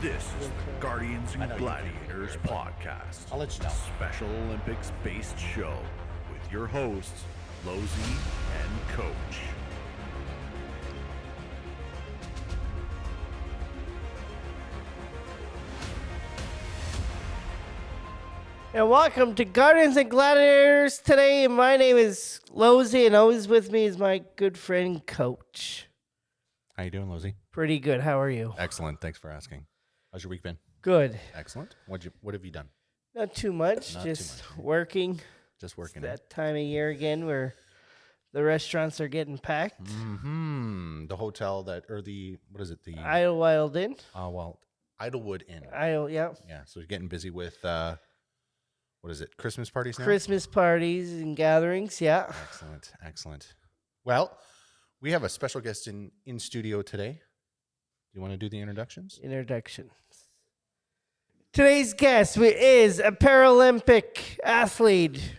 This is the Guardians and Gladiators podcast. I'll let you know. Special Olympics-based show with your hosts, Losey and Coach. And welcome to Guardians and Gladiators. Today, my name is Losey, and always with me is my good friend Coach. How you doing, Losey? Pretty good. How are you? Excellent. Thanks for asking. How's your week been? Good. Excellent. What have you done? Not too much. Not just too much. working. Just working. That time of year again where the restaurants are getting packed. Mm-hmm. The hotel that, or the, what is it? The Idlewild Inn. Idlewood Inn. Yeah. Yeah. So you're getting busy with, what is it? Christmas parties now? Christmas parties and gatherings. Yeah. Excellent. Excellent. Well, we have a special guest in studio today. Do you want to do the introductions? Introductions. Today's guest is a Paralympic athlete,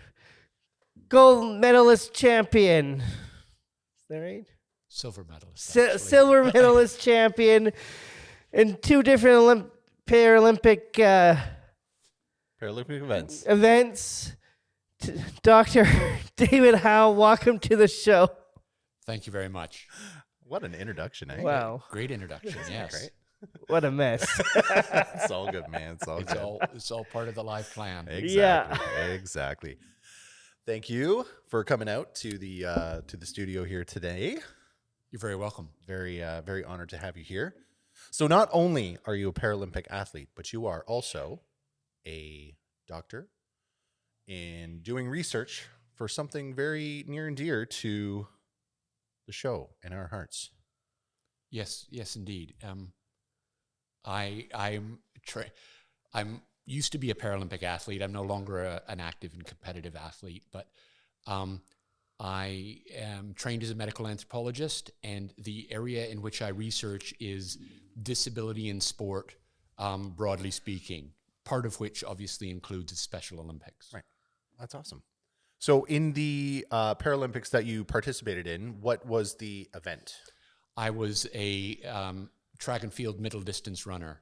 gold medalist champion. Is that right? Silver medalist. Silver medalist champion in two different Paralympic events. Dr. David Howe, welcome to the show. Thank you very much. What an introduction, eh? Wow. Great introduction, yes. Great. What a mess. It's all good, man. It's all part of the live plan. Exactly. Yeah. Exactly. Thank you for coming out to the studio here today. You're very welcome. Very very honored to have you here. So not only are you a Paralympic athlete, but you are also a doctor in doing research for something very near and dear to the show in our hearts. Yes, indeed. I'm used to be a Paralympic athlete. I'm no longer an active and competitive athlete, but I am trained as a medical anthropologist, and the area in which I research is disability in sport, broadly speaking, part of which obviously includes the Special Olympics. Right. That's awesome. So in the Paralympics that you participated in, what was the event? I was a track and field middle distance runner,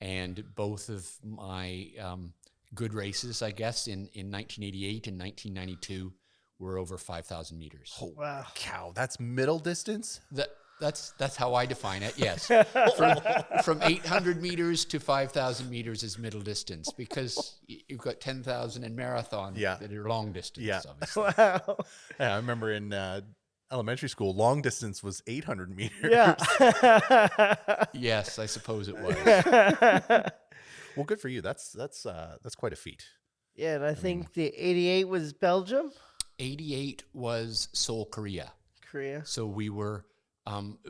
and both of my good races, I guess, in 1988 and 1992 were over 5,000 meters. Oh, wow. Cow, that's middle distance? That's how I define it, yes. From 800 meters to 5,000 meters is middle distance, because you've got 10,000 in marathon that are long distance, obviously. Wow. Yeah, I remember in elementary school, long distance was 800 meters. Yeah. Yes, I suppose it was. Well, good for you. That's quite a feat. Yeah, and I think the 88 was Belgium? 88 was Seoul, Korea. So we were...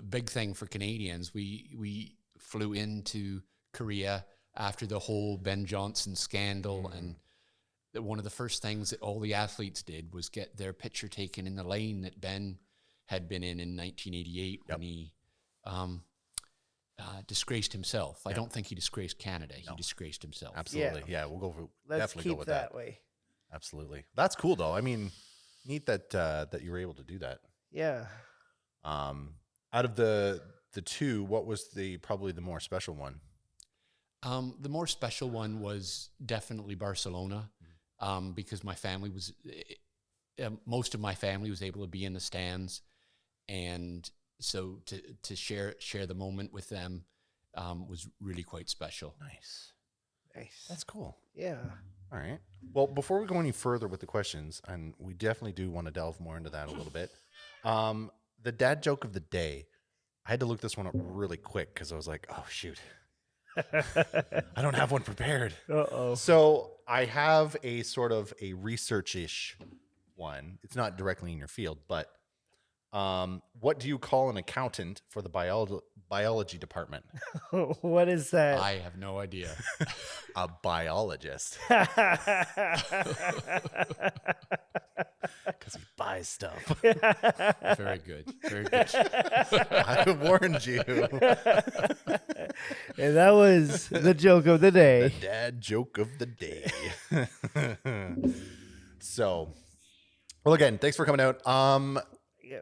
big thing for Canadians. We flew into Korea after the whole Ben Johnson scandal, and one of the first things that all the athletes did was get their picture taken in the lane that Ben had been in 1988 when he disgraced himself. I don't think he disgraced Canada. He disgraced himself. Absolutely. Yeah, we'll go for Let's definitely keep go with that way. Absolutely. That's cool though. I mean, neat that that you were able to do that. Yeah. Out of the two, what was probably the more special one? The more special one was definitely Barcelona, because my family was, most of my family was able to be in the stands, and so to share the moment with them was really quite special. Nice. That's cool. Yeah. All right. Well, before we go any further with the questions, and we definitely do want to delve more into that a little bit, the dad joke of the day. I had to look this one up really quick because I was like, oh, shoot. I don't have one prepared. Uh-oh. So I have a sort of a research-ish one. It's not directly in your field, but what do you call an accountant for the biology department? What is that? I have no idea. A biologist. Because he buys stuff. Very good. Very good. I warned you. And that was the joke of the day. The dad joke of the day. So, well, again, thanks for coming out.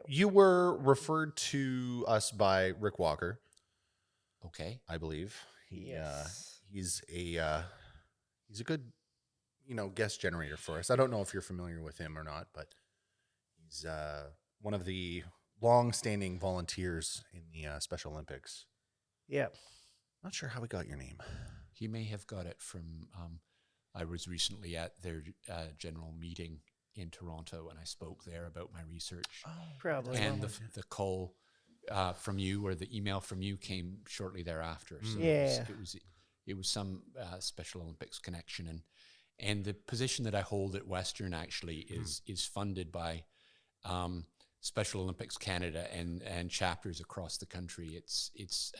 You were referred to us by Rick Walker. Okay. I believe. Yes. He's a good, guest generator for us. I don't know if you're familiar with him or not, but he's one of the long-standing volunteers in the Special Olympics. Yeah. Not sure how we got your name. He may have got it from, I was recently at their general meeting in Toronto, and I spoke there about my research. Oh, Probably. And the call from you, or the email from you, came shortly thereafter. So Yeah. it was some Special Olympics connection, and the position that I hold at Western actually is funded by Special Olympics Canada and chapters across the country. It's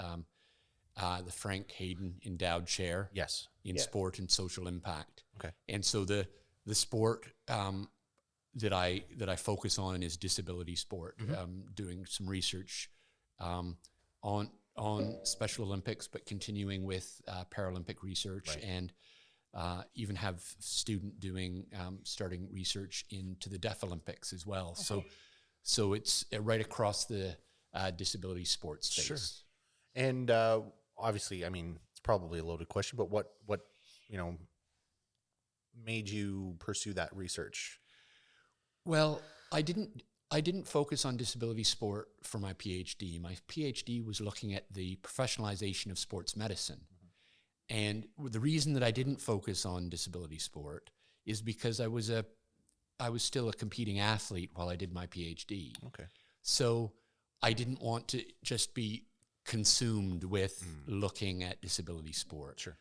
the Frank Hayden Endowed Chair Yes. in Sport and Social Impact. Okay. And so the sport that I focus on is disability sport. Doing some research on Special Olympics, but continuing with Paralympic research, and even have student doing starting research into the Deaf Olympics as well. Okay. So it's right across the disability sports space. Sure. And obviously, I mean, it's probably a loaded question, but what made you pursue that research? Well, I didn't focus on disability sport for my PhD. My PhD was looking at the professionalization of sports medicine. And the reason that I didn't focus on disability sport is because I was still a competing athlete while I did my PhD. Okay. So I didn't want to just be consumed with looking at disability sport. Sure.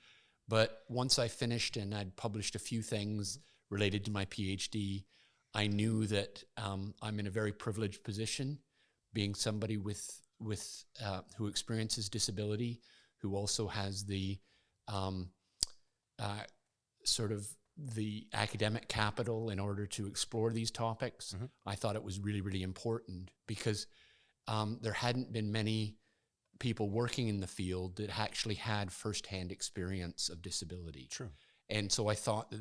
But once I finished and I'd published a few things related to my PhD, I knew that I'm in a very privileged position, being somebody with who experiences disability, who also has the sort of the academic capital in order to explore these topics. I thought it was really, really important because there hadn't been many people working in the field that actually had firsthand experience of disability. True. And so I thought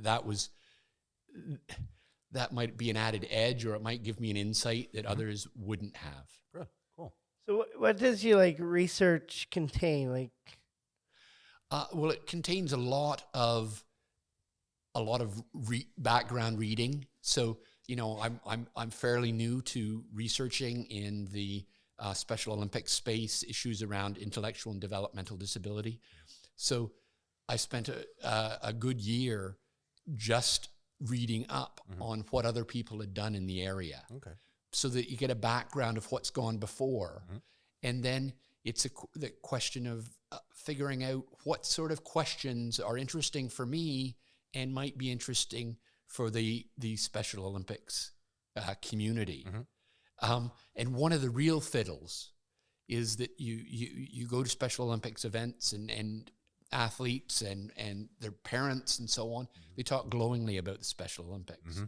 that might be an added edge, or it might give me an insight that others wouldn't have. Good. Cool. So what does your research contain? Well, it contains a lot of background reading. So I'm fairly new to researching in the Special Olympics space, issues around intellectual and developmental disability. So I spent a good year just reading up on what other people had done in the area. Okay. So that you get a background of what's gone before. And then it's the question of figuring out what sort of questions are interesting for me and might be interesting for the Special Olympics community. And one of the real fiddles is that you go to Special Olympics events and athletes and their parents and so on, they talk glowingly about the Special Olympics.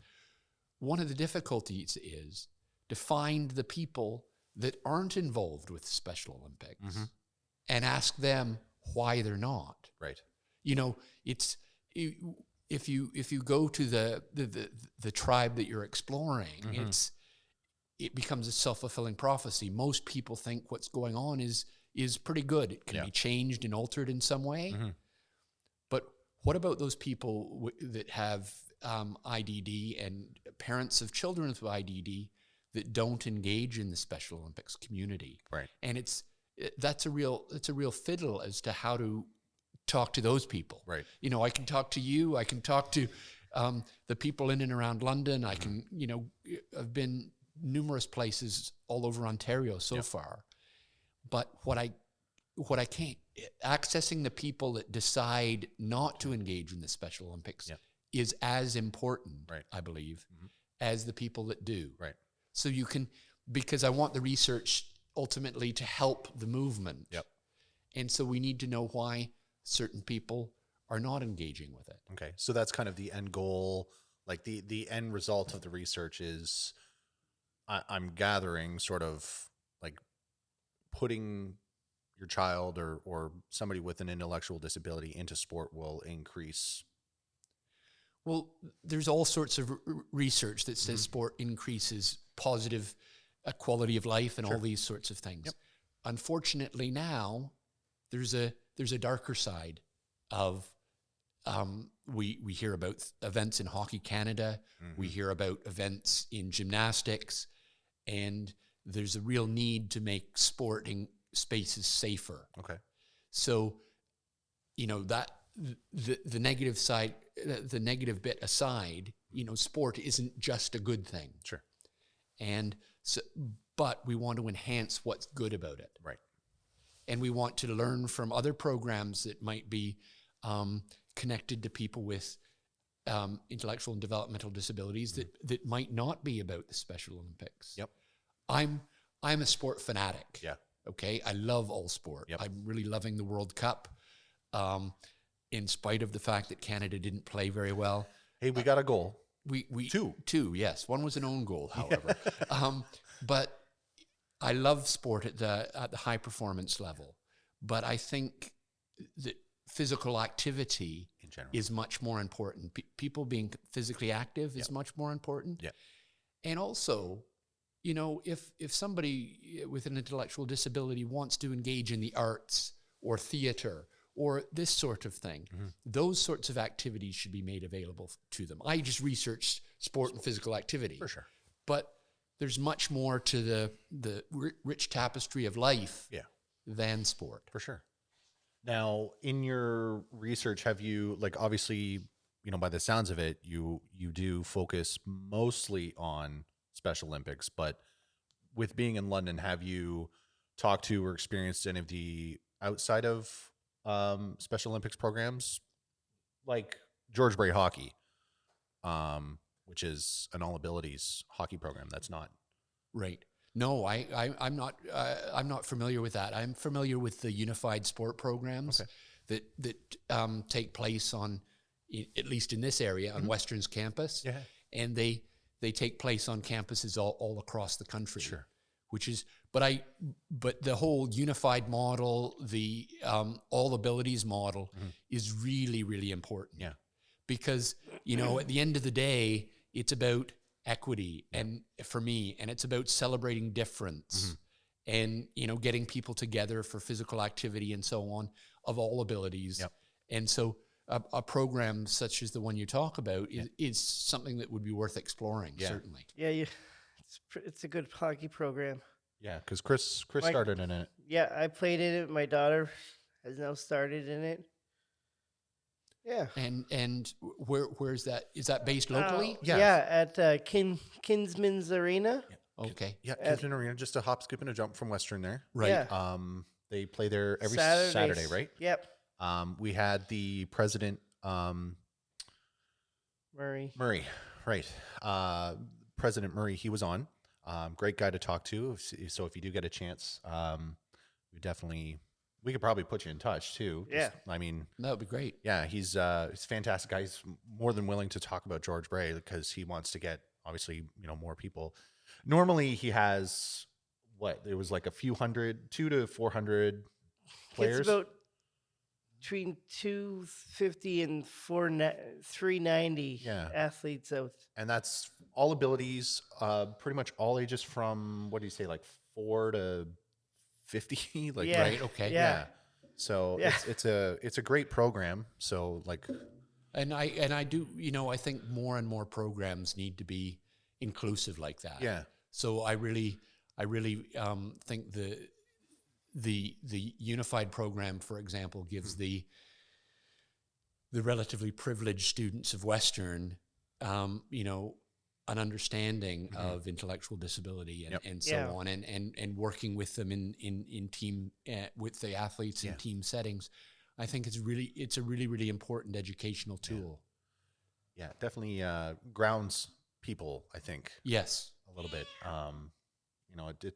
One of the difficulties is to find the people that aren't involved with the Special Olympics and ask them why they're not. Right. It's if you go to the tribe that you're exploring, it becomes a self-fulfilling prophecy. Most people think what's going on is pretty good. It can be changed and altered in some way. But what about those people that have IDD and parents of children with IDD that don't engage in the Special Olympics community? Right. And that's a real fiddle as to how to talk to those people. Right. I can talk to you. I can talk to the people in and around London. I can, I've been numerous places all over Ontario so far. But what I can't, accessing the people that decide not to engage in the Special Olympics is as important, I believe, as the people that do. Right. So you can, because I want the research ultimately to help the movement. Yep. And so we need to know why certain people are not engaging with it. Okay. So that's kind of the end goal. Like the end result of the research is I'm gathering sort of like putting your child or somebody with an intellectual disability into sport will increase. Well, there's all sorts of research that says sport increases positive quality of life and all these sorts of things. Unfortunately now, there's a darker side of we hear about events in Hockey Canada, we hear about events in gymnastics, and there's a real need to make sporting spaces safer. Okay. So, that the negative side, the negative bit aside, sport isn't just a good thing. Sure. And so, but we want to enhance what's good about it. Right. And we want to learn from other programs that might be connected to people with intellectual and developmental disabilities that might not be about the Special Olympics. Yep. I'm a sport fanatic. Yeah. Okay. I love all sport. Yep. I'm really loving the World Cup, in spite of the fact that Canada didn't play very well. Hey, we got a goal. We Two. Yes. One was an own goal, however. But I love sport at the high performance level. But I think that physical activity In general. is much more important. People being physically active is much more important. Yeah. And also, if somebody with an intellectual disability wants to engage in the arts or theater or this sort of thing, those sorts of activities should be made available to them. I just researched sport and physical activity. For sure. But there's much more to the rich tapestry of life than sport. For sure. Now, in your research, have you, like, obviously, by the sounds of it, you do focus mostly on Special Olympics, but with being in London, have you talked to or experienced any of the outside of Special Olympics programs, like George Bray Hockey, which is an all abilities hockey program? That's not right. No, I'm not familiar with that. I'm familiar with the unified sport programs that take place on, at least in this area, on Western's campus. Yeah. And they take place on campuses all across the country. Sure. Which is, but the whole unified model, the all abilities model is really, really important. Yeah. Because, at the end of the day, it's about equity and for me, and it's about celebrating difference and, getting people together for physical activity and so on of all abilities. Yep. And so a program such as the one you talk about is something that would be worth exploring, certainly. Yeah, it's a good hockey program. Yeah, because Chris started in it. Yeah, I played in it. My daughter has now started in it. Yeah. And where is that? Is that based locally? Yeah, at Kinsman's Arena. Yeah. Okay. Yeah, Kinsman Arena, just a hop, skip, and a jump from Western there. Right. Yeah. They play there every Saturdays. Saturday, right? Yep. We had the president, Murray, right? President Murray, he was on. Great guy to talk to. So if you do get a chance, we could probably put you in touch too. Yeah. I mean, That would be great. yeah, he's a fantastic guy. He's more than willing to talk about George Bray because he wants to get, obviously, more people. Normally he has it was like a few hundred, 200 to 400 players. It's about between 250 and 390 athletes out. And that's all abilities, pretty much all ages from, what do you say, like 4 to 50? Like, Yeah. Right. Okay. Yeah. So it's a great program. So like, And I do, I think more and more programs need to be inclusive like that. yeah, So I really think the unified program, for example, gives the relatively privileged students of Western, an understanding of intellectual disability and so on, and working with them in team with the athletes in team settings. I think it's a really important educational tool. yeah, definitely grounds people, I think. Yes. A little bit.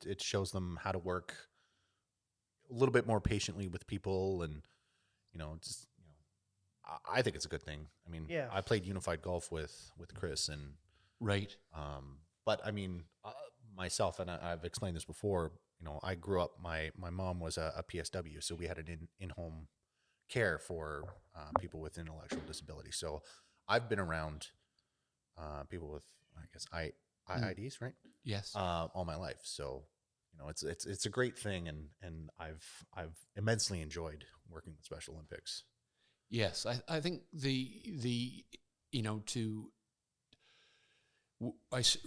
It shows them how to work a little bit more patiently with people, and I think it's a good thing. I mean, I played unified golf with Chris, and Right. but I mean, myself, and I've explained this before. I grew up. My mom was a PSW, so we had an in-home care for people with intellectual disability. So I've been around people with, I guess, IIDs, right? Yes. All my life. So you know, it's a great thing, and I've immensely enjoyed working with Special Olympics. Yes, I think the you know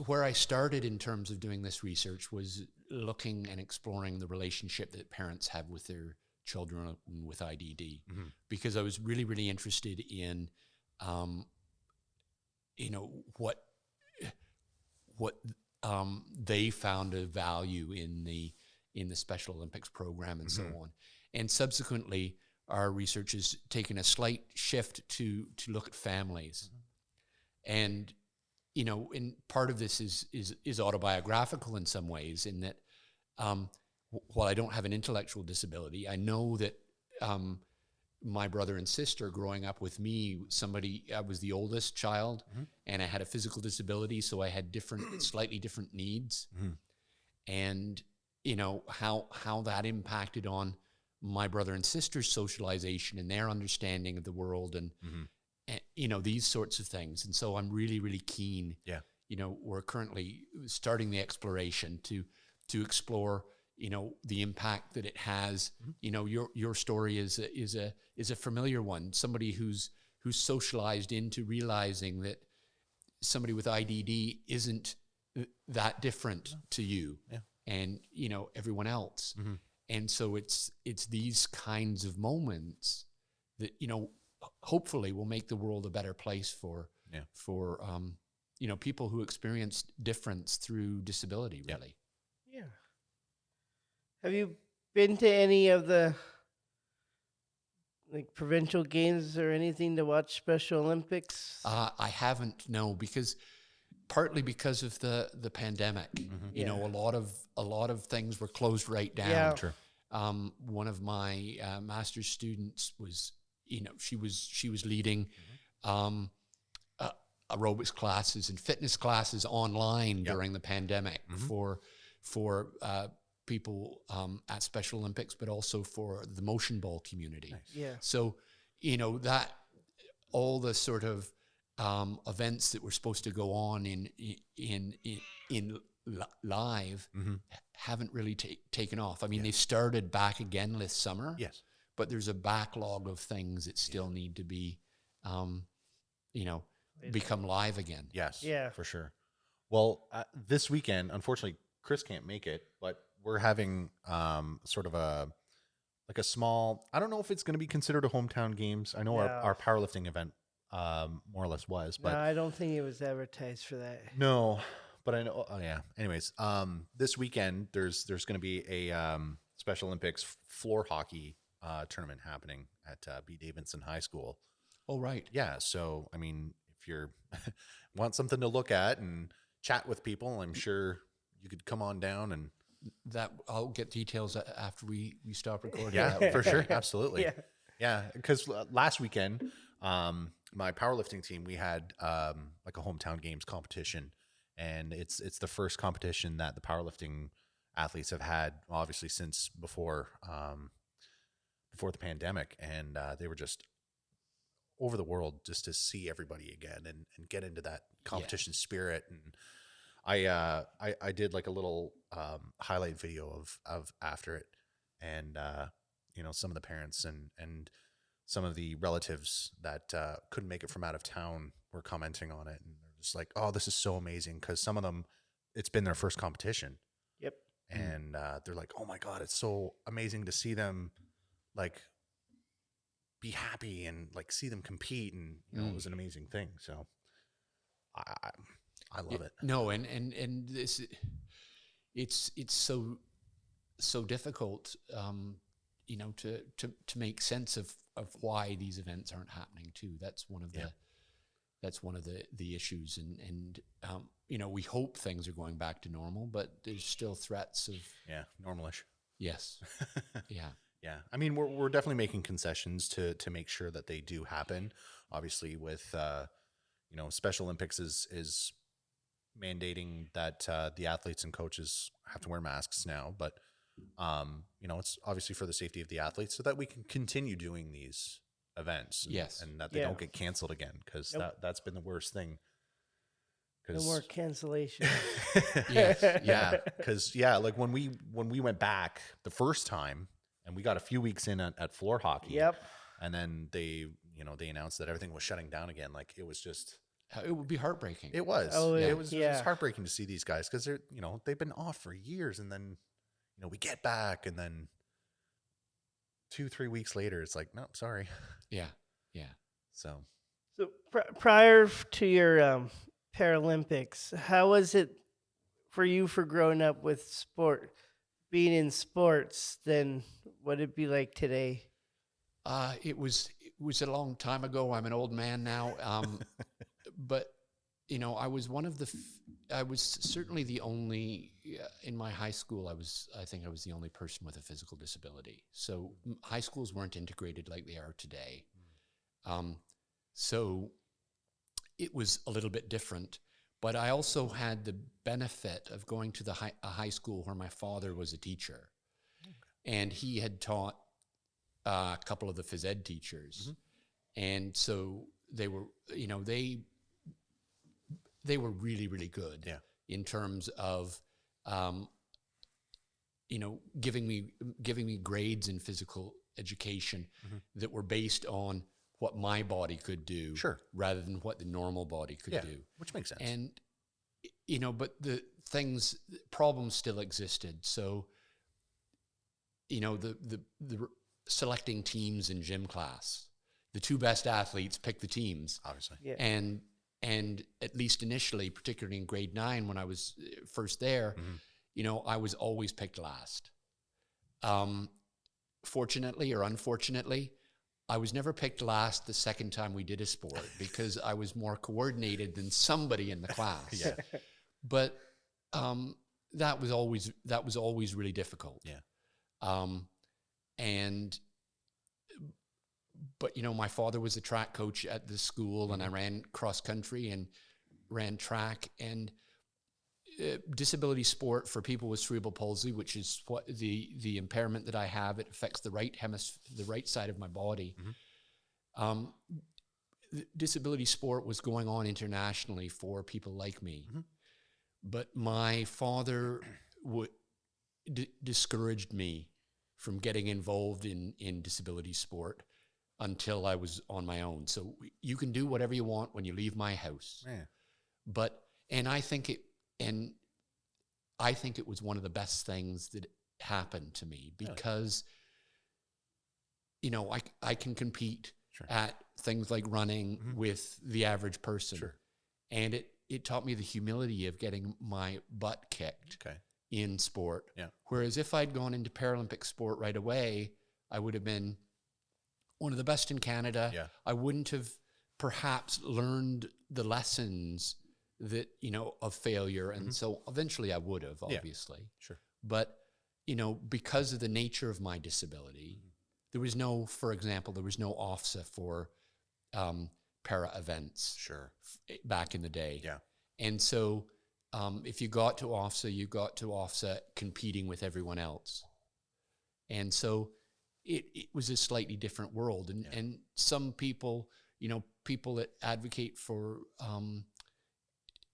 where I started in terms of doing this research was looking and exploring the relationship that parents have with their children with IDD, because I was really, really interested in, you know, what they found of value in the Special Olympics program and so on. And subsequently, our research has taken a slight shift to look at families. And you know, and part of this is autobiographical in some ways, in that while I don't have an intellectual disability, I know that my brother and sister growing up with me, I was the oldest child, and I had a physical disability, so I had slightly different needs. And, you know, how that impacted on my brother and sister's socialization and their understanding of the world, and you know, these sorts of things. And so I'm really, really keen. You know, we're currently starting the exploration to explore, you know, the impact that it has. You know, your story is a familiar one. Somebody who's socialized into realizing that somebody with IDD isn't that different to you and, you know, everyone else. And so it's these kinds of moments that, you know, hopefully will make the world a better place for you know, people who experience difference through disability, really. Yeah. Have you been to any of the like provincial games or anything to watch Special Olympics? I haven't, no, partly because of the pandemic. You know, a lot of things were closed right down. Yeah. Sure. One of my master's students was, you know, she was leading aerobics classes and fitness classes online during the pandemic for people at Special Olympics, but also for the motion ball community. Yeah. So, you know, that all the sort of events that were supposed to go on in live haven't really taken off. I mean, they've started back again this summer. Yes. But there's a backlog of things that still need to be, you know, become live again. Yes. Yeah. For sure. Well, this weekend, unfortunately, Chris can't make it, but we're having sort of a small, I don't know if it's going to be considered a hometown games. I know our powerlifting event more or less was, but no, I don't think it was advertised for that. No, but I know. Oh yeah. Anyways, this weekend there's going to be a Special Olympics floor hockey tournament happening at B. Davidson High School. Oh, right. Yeah. So, I mean, if you're want something to look at and chat with people, I'm sure you could come on down and that. I'll get details after we stop recording. Yeah, for sure. Absolutely. Yeah. Yeah. Because last weekend, my powerlifting team, we had like a hometown games competition, and it's the first competition that the powerlifting athletes have had, obviously, since before the pandemic, and they were just over the world just to see everybody again and get into that competition spirit. And I did like a little highlight video of after it, and you know, some of the parents and some of the relatives that couldn't make it from out of town were commenting on it, and they're just like, "Oh, this is so amazing," because some of them, it's been their first competition. Yep. And they're like, "Oh my God, it's so amazing to see them like be happy and like see them compete," and you know, it was an amazing thing. So I love it. No, and this, it's so difficult, you know, to make sense of why these events aren't happening too. That's one of the issues, and you know, we hope things are going back to normal, but there's still threats of normalish. Yes. Yeah. Yeah. I mean, we're definitely making concessions to make sure that they do happen. Obviously, with you know, Special Olympics is mandating that the athletes and coaches have to wear masks now, but you know, it's obviously for the safety of the athletes, so that we can continue doing these events. And, Yes. and that they don't get canceled again, because that's been the worst thing. No more cancellation. Yes. Yeah, because like when we went back the first time, and we got a few weeks in at floor hockey. Yep. And then they announced that everything was shutting down again. Like it was just. It would be heartbreaking. It was. Oh, It was yeah. just heartbreaking to see these guys because they're they've been off for years, and then we get back, and then 2-3 weeks later, it's like, no, sorry. Yeah. Yeah. So prior to your Paralympics, how was it for you for growing up with sport, being in sports? Then what would it be like today? It was a long time ago. I'm an old man now. But I was one of I was certainly the only in my high school. I think I was the only person with a physical disability. So high schools weren't integrated like they are today. So it was a little bit different. But I also had the benefit of going to a high school where my father was a teacher, and he had taught a couple of the phys ed teachers, and so they were, they were really, really good in terms of, giving me grades in physical education that were based on what my body could do, rather than what the normal body could do, which makes sense. And but the problems still existed. So, the selecting teams in gym class, the two best athletes pick the teams, obviously, and at least initially, particularly in grade 9 when I was first there, I was always picked last. Fortunately or unfortunately, I was never picked last the second time we did a sport because I was more coordinated than somebody in the class. But that was always really difficult. But my father was a track coach at the school, and I ran cross country and ran track. And disability sport for people with cerebral palsy, which is what the impairment that I have, it affects the right side of my body. Disability sport was going on internationally for people like me, but my father discouraged me from getting involved in disability sport until I was on my own. So you can do whatever you want when you leave my house. I think it was one of the best things that happened to me because, I can compete at things like running with the average person. And it taught me the humility of getting my butt kicked in sport. Whereas if I'd gone into Paralympic sport right away, I would have been one of the best in Canada. I wouldn't have perhaps learned the lessons that, of failure. And so eventually I would have, obviously. But, because of the nature of my disability, there was no OFSA for para events back in the day. And so if you got to OFSA, you got to OFSA competing with everyone else. And so it was a slightly different world. And some people, people that advocate for,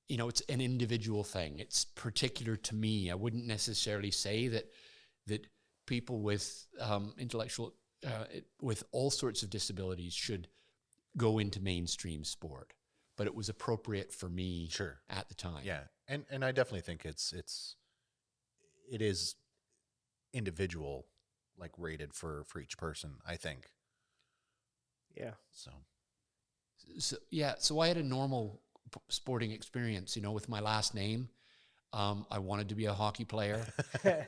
it's an individual thing. It's particular to me. I wouldn't necessarily say that people with with all sorts of disabilities should go into mainstream sport, but it was appropriate for me at the time. And I definitely think it is individual, like rated for each person, I think. So I had a normal sporting experience, with my last name. I wanted to be a hockey player.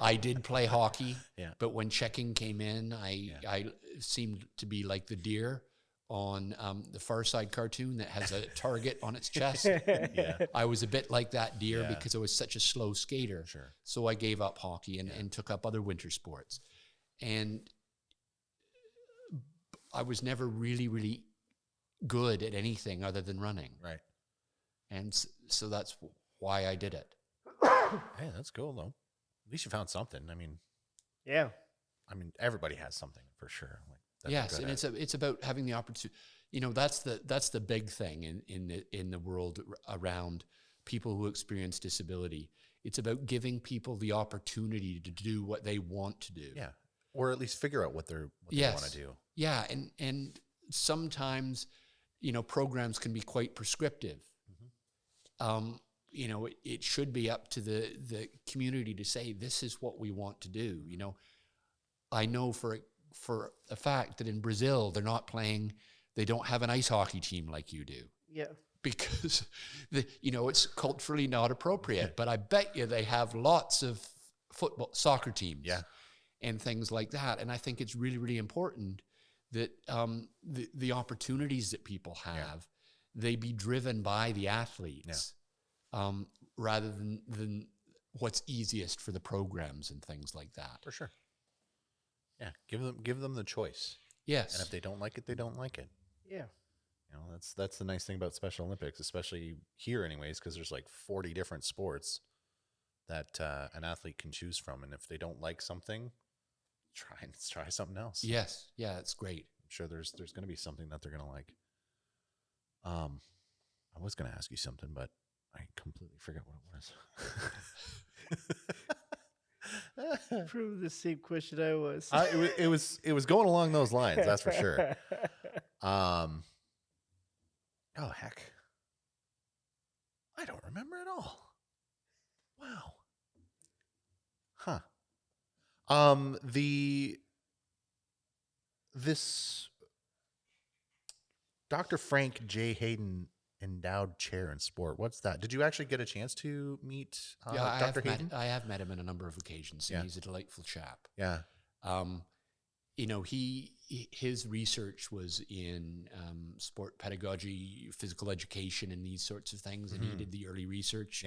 I did play hockey, but when checking came in, I seemed to be like the deer on the Far Side cartoon that has a target on its chest. I was a bit like that deer because I was such a slow skater. So I gave up hockey and took up other winter sports. And I was never really, really good at anything other than running. And so that's why I did it. Hey, that's cool though. At least you found something. I mean, everybody has something for sure. Yes, and it's about having the opportunity. That's the big thing in the world around people who experience disability. It's about giving people the opportunity to do what they want to do. Yeah. Or at least figure out what they want to do. Yeah. And sometimes, programs can be quite prescriptive. It should be up to the community to say, this is what we want to do. I know for a fact that in Brazil, they don't have an ice hockey team like you do. Yeah. Because, it's culturally not appropriate. But I bet you they have lots of soccer teams. Yeah. And things like that. And I think it's really, really important that the opportunities that people have, they be driven by the athletes rather than what's easiest for the programs and things like that. For sure. Yeah, give them the choice. Yes. And if they don't like it, they don't like it. Yeah. That's the nice thing about Special Olympics, especially here anyways, because there's like 40 different sports that an athlete can choose from. And if they don't like something, try something else. Yes. Yeah, it's great. I'm sure there's going to be something that they're going to like. I was going to ask you something, but I completely forgot what it was. Prove the same question I was. It was going along those lines, that's for sure. Oh heck, I don't remember at all. Wow. Huh. This Dr. Frank J. Hayden Endowed Chair in Sport. What's that? Did you actually get a chance to meet Dr. Hayden? I have met him on a number of occasions, and he's a delightful chap. Yeah. His research was in sport pedagogy, physical education, and these sorts of things, and he did the early research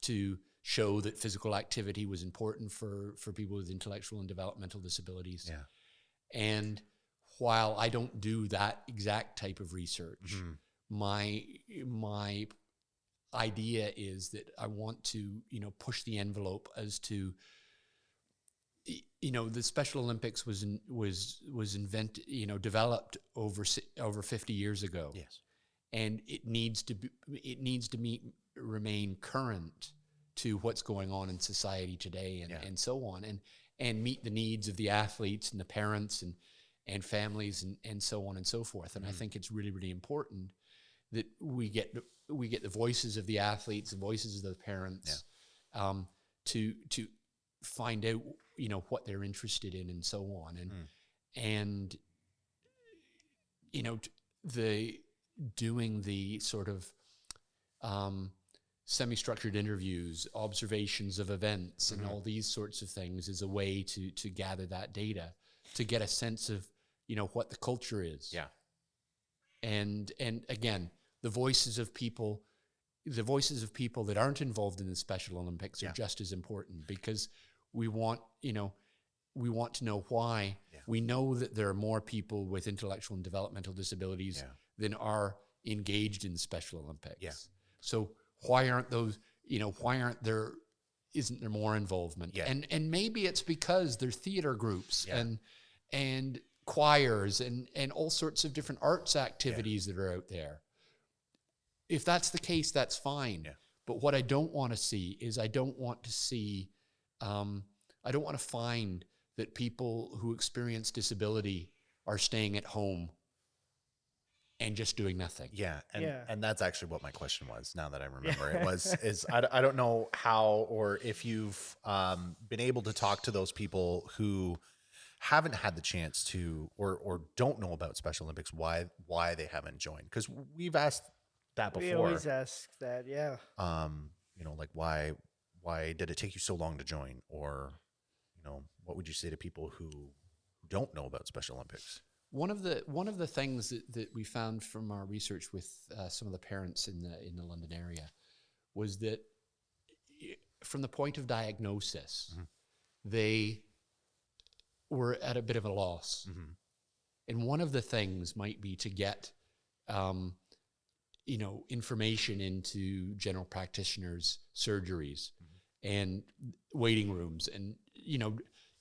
to show that physical activity was important for people with intellectual and developmental disabilities. Yeah. And while I don't do that exact type of research, my idea is that I want to, push the envelope as to, the Special Olympics was invented, developed over 50 years ago. Yes. And it needs to remain current to what's going on in society today and so on, and meet the needs of the athletes and the parents and families and so on and so forth. And I think it's really, really important that we get the voices of the athletes, the voices of the parents, to find out, what they're interested in and so on. And doing the sort of semi-structured interviews, observations of events, and all these sorts of things is a way to gather that data, to get a sense of, what the culture is. Yeah. And again, the voices of people that aren't involved in the Special Olympics are just as important, because we want to know why. Yeah. We know that there are more people with intellectual and developmental disabilities than are engaged in the Special Olympics. Yeah. So why isn't there more involvement? Yeah. And maybe it's because there's theater groups and choirs and all sorts of different arts activities that are out there. If that's the case, that's fine. Yeah. But what I don't want to see is I don't want to find that people who experience disability are staying at home and just doing nothing. Yeah. And that's actually what my question was, now that I remember. I don't know how, or if you've been able to talk to those people who haven't had the chance to, or don't know about Special Olympics, why they haven't joined. Because we've asked that before. We always ask that, yeah. Like why did it take you so long to join? Or, what would you say to people who don't know about Special Olympics? One of the things that we found from our research with some of the parents in the London area was that from the point of diagnosis, they were at a bit of a loss. And one of the things might be to get information into general practitioners' surgeries and waiting rooms, and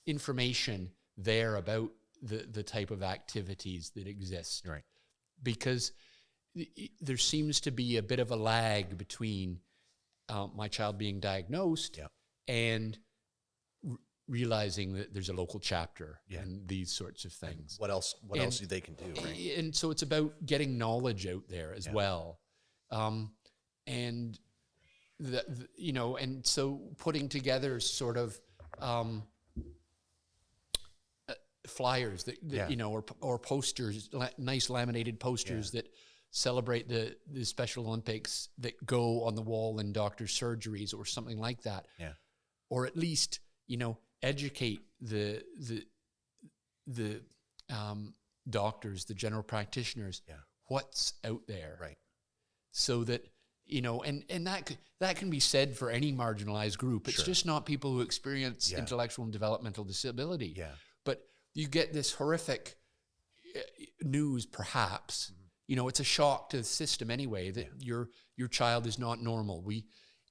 information there about the type of activities that exist. Right. Because there seems to be a bit of a lag between my child being diagnosed and realizing that there's a local chapter and these sorts of things. What else they can do, right? And so it's about getting knowledge out there as well. And and so putting together sort of flyers that or posters, nice laminated posters that celebrate the Special Olympics that go on the wall in doctors' surgeries or something like that. Yeah. Or at least, educate the doctors, the general practitioners, what's out there. Right. So that, and that can be said for any marginalized group. It's just not people who experience intellectual and developmental disability. Yeah. But you get this horrific news, perhaps. It's a shock to the system anyway that your child is not normal.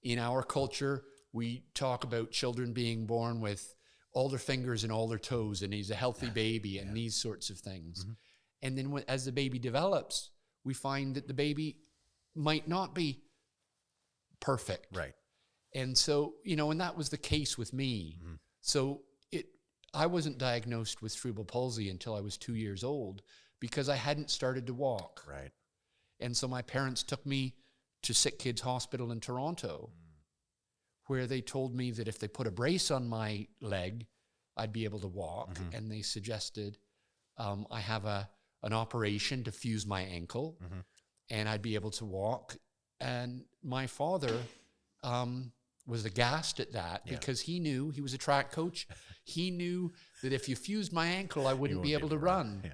In our culture, we talk about children being born with all their fingers and all their toes, and he's a healthy baby, and these sorts of things. And then as the baby develops, we find that the baby might not be perfect. Right. And so, and that was the case with me. So I wasn't diagnosed with cerebral palsy until I was 2 years old because I hadn't started to walk. Right. And so my parents took me to Sick Kids Hospital in Toronto, where they told me that if they put a brace on my leg, I'd be able to walk. And they suggested I have an operation to fuse my ankle, and I'd be able to walk. And my father was aghast at that because he knew, he was a track coach. He knew that if you fused my ankle, I wouldn't be able to run. Yeah.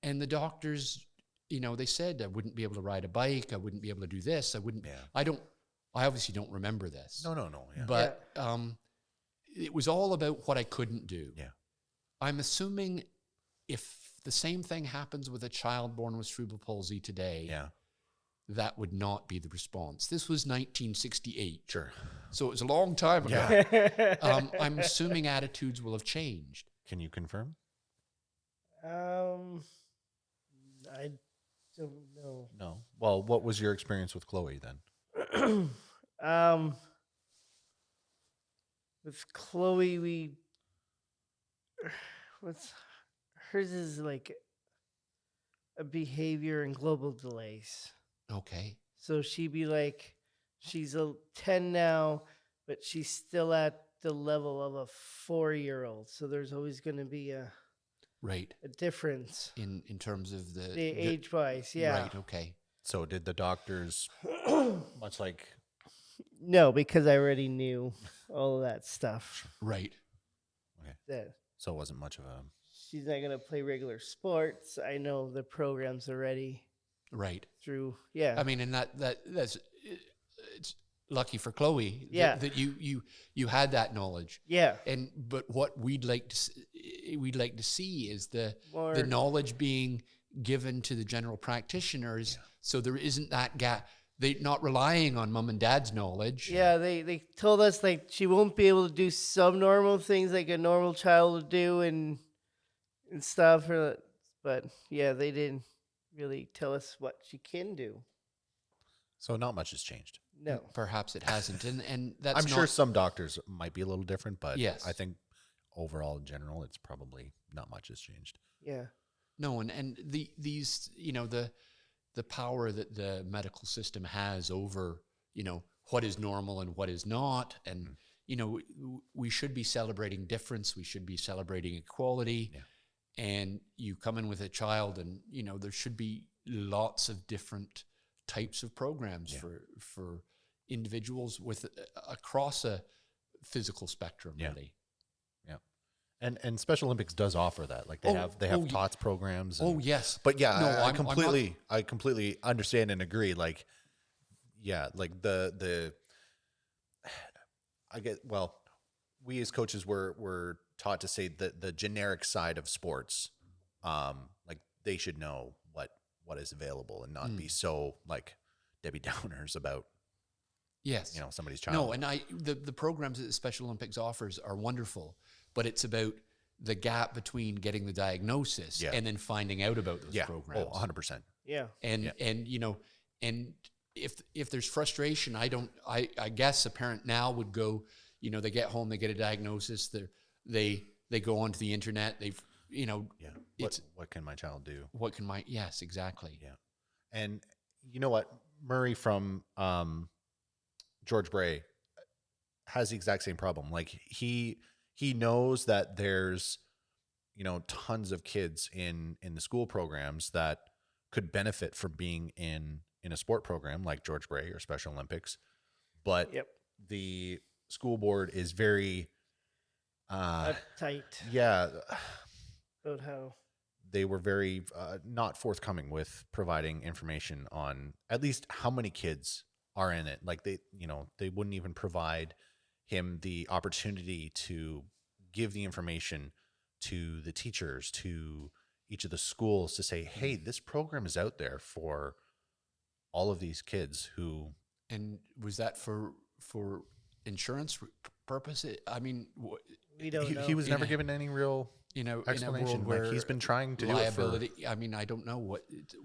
And the doctors, they said I wouldn't be able to ride a bike. I wouldn't be able to do this. I obviously don't remember this. No. Yeah. But it was all about what I couldn't do. Yeah. I'm assuming if the same thing happens with a child born with cerebral palsy today, that would not be the response. This was 1968. Sure. So it was a long time ago. Yeah. I'm assuming attitudes will have changed. Can you confirm? I don't know. No. Well, what was your experience with Chloe then? With Chloe, hers is like a behavior and global delays. Okay. So she'd be like, she's 10 now, but she's still at the level of a 4-year-old. So there's always going to be a difference in terms of the age-wise. Yeah. Right. Okay. So did the doctors, much like... No, because I already knew all of that stuff. Right. Okay. So it wasn't much of a... She's not going to play regular sports. I know the programs already. Right. Through, yeah. I mean, and that's it's lucky for Chloe that you had that knowledge. Yeah. But what we'd like to see is the knowledge being given to the general practitioners, so there isn't that gap. They're not relying on mom and dad's knowledge. Yeah, they told us like she won't be able to do some normal things like a normal child would do and stuff. But yeah, they didn't really tell us what she can do. So not much has changed. No, perhaps it hasn't, and that's. I'm sure some doctors might be a little different, but yes. I think overall, in general, it's probably not much has changed. Yeah. No, and these the power that the medical system has over what is normal and what is not, and we should be celebrating difference. We should be celebrating equality. Yeah. And you come in with a child, and there should be lots of different types of programs for individuals with across a physical spectrum. Really. Yeah. And Special Olympics does offer that. Like they have TOTS programs. Yes. But I completely understand and agree. Like, like we as coaches were taught to say that the generic side of sports, like they should know what is available and not be so like Debbie Downers about somebody's child. No, and the programs that the Special Olympics offers are wonderful, but it's about the gap between getting the diagnosis and then finding out about those programs. Oh, 100%. Yeah. And if there's frustration, I guess a parent now would go, you know, they get home, they get a diagnosis, they go onto the internet, you know, What can my child do? Yes, exactly. Yeah. And you know what? Murray from George Bray has the exact same problem. Like he knows that there's, you know, tons of kids in the school programs that could benefit from being in a sport program like George Bray or Special Olympics. But the school board is very uptight. Yeah. About how they were very not forthcoming with providing information on at least how many kids are in it. Like they wouldn't even provide him the opportunity to give the information to the teachers, to each of the schools to say, hey, this program is out there for all of these kids who. And was that for insurance purposes? I mean, we don't know. He was never given any real explanation. In a world where like he's been trying to liability, do it for, I mean, I don't know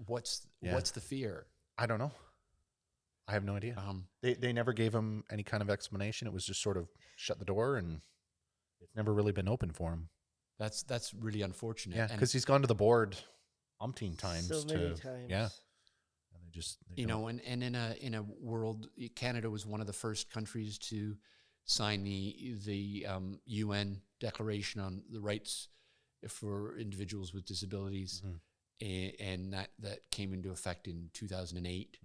what's the fear. I don't know. I have no idea. They never gave him any kind of explanation. It was just sort of shut the door, and it's never really been open for him. That's really unfortunate. Yeah, because he's gone to the board umpteen times. So many times. Yeah. And they in a world, Canada was one of the first countries to sign the UN Declaration on the Rights for Individuals with Disabilities, and that came into effect in 2008.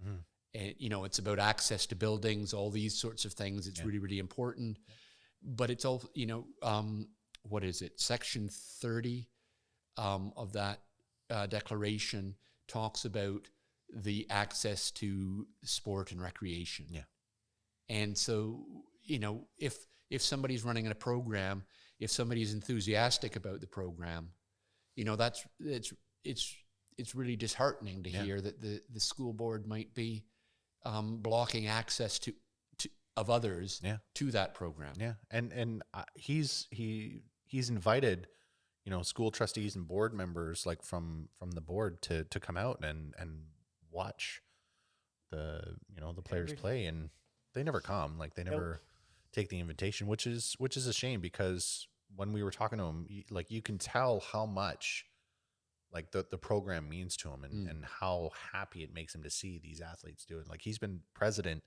And it's about access to buildings, all these sorts of things. It's really, really important. But it's all, what is it? Section 30 of that declaration talks about the access to sport and recreation. Yeah. And so, if somebody's running a program, if somebody's enthusiastic about the program, it's really disheartening to hear that the school board might be blocking access of others to that program. Yeah. And he's invited, school trustees and board members like from the board to come out and watch the players play, and they never come. Like they never take the invitation, which is a shame, because when we were talking to him, you can tell how much like the program means to him, and how happy it makes him to see these athletes do it. Like he's been president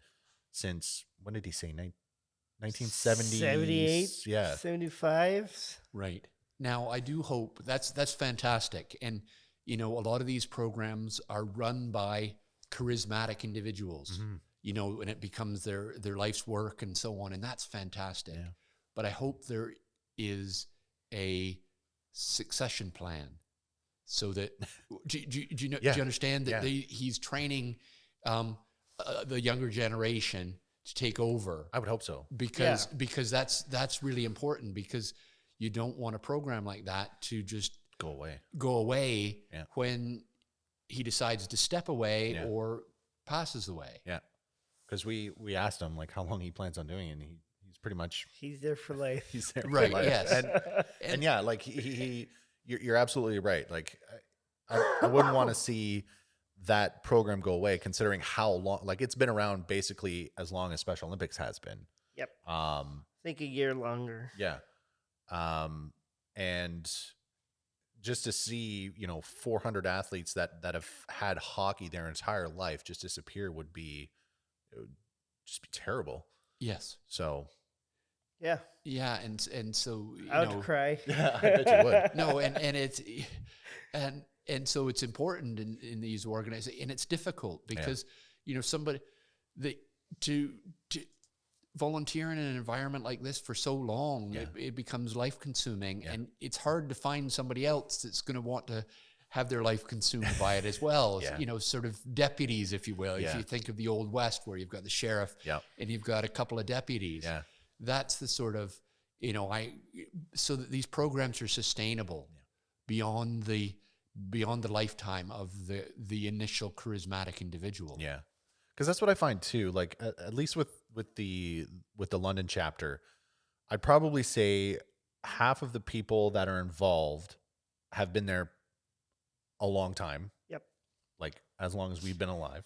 since, when did he say, 1970? 78, yeah, 75. Right. Now I do hope that's fantastic. And a lot of these programs are run by charismatic individuals, and it becomes their life's work and so on. And that's fantastic. Yeah. But I hope there is a succession plan so that, do you understand that he's training the younger generation to take over? I would hope so. Because that's really important, because you don't want a program like that to just go away when he decides to step away or passes away. Yeah. Because we asked him like how long he plans on doing it, and he's pretty much he's there for life. He's there right, for life. Yes. And yeah, like you're absolutely right. Like I wouldn't want to see that program go away, considering how long, like it's been around basically as long as Special Olympics has been. Yep. I think a year longer. Yeah. And just to see, 400 athletes that have had hockey their entire life just disappear would just be terrible. Yes. So. Yeah. Yeah. And so, I would cry. Yeah, I bet you would. No. And so it's important in these organizations, and it's difficult because, somebody to volunteer in an environment like this for so long, it becomes life consuming, and it's hard to find somebody else that's going to want to have their life consumed by it as well. Sort of deputies, if you will. If you think of the Old West, where you've got the sheriff and you've got a couple of deputies, that's the sort of, so that these programs are sustainable beyond the lifetime of the initial charismatic individual. Yeah. Because that's what I find too. Like at least with the London chapter, I'd probably say half of the people that are involved have been there a long time. Yep. Like as long as we've been alive.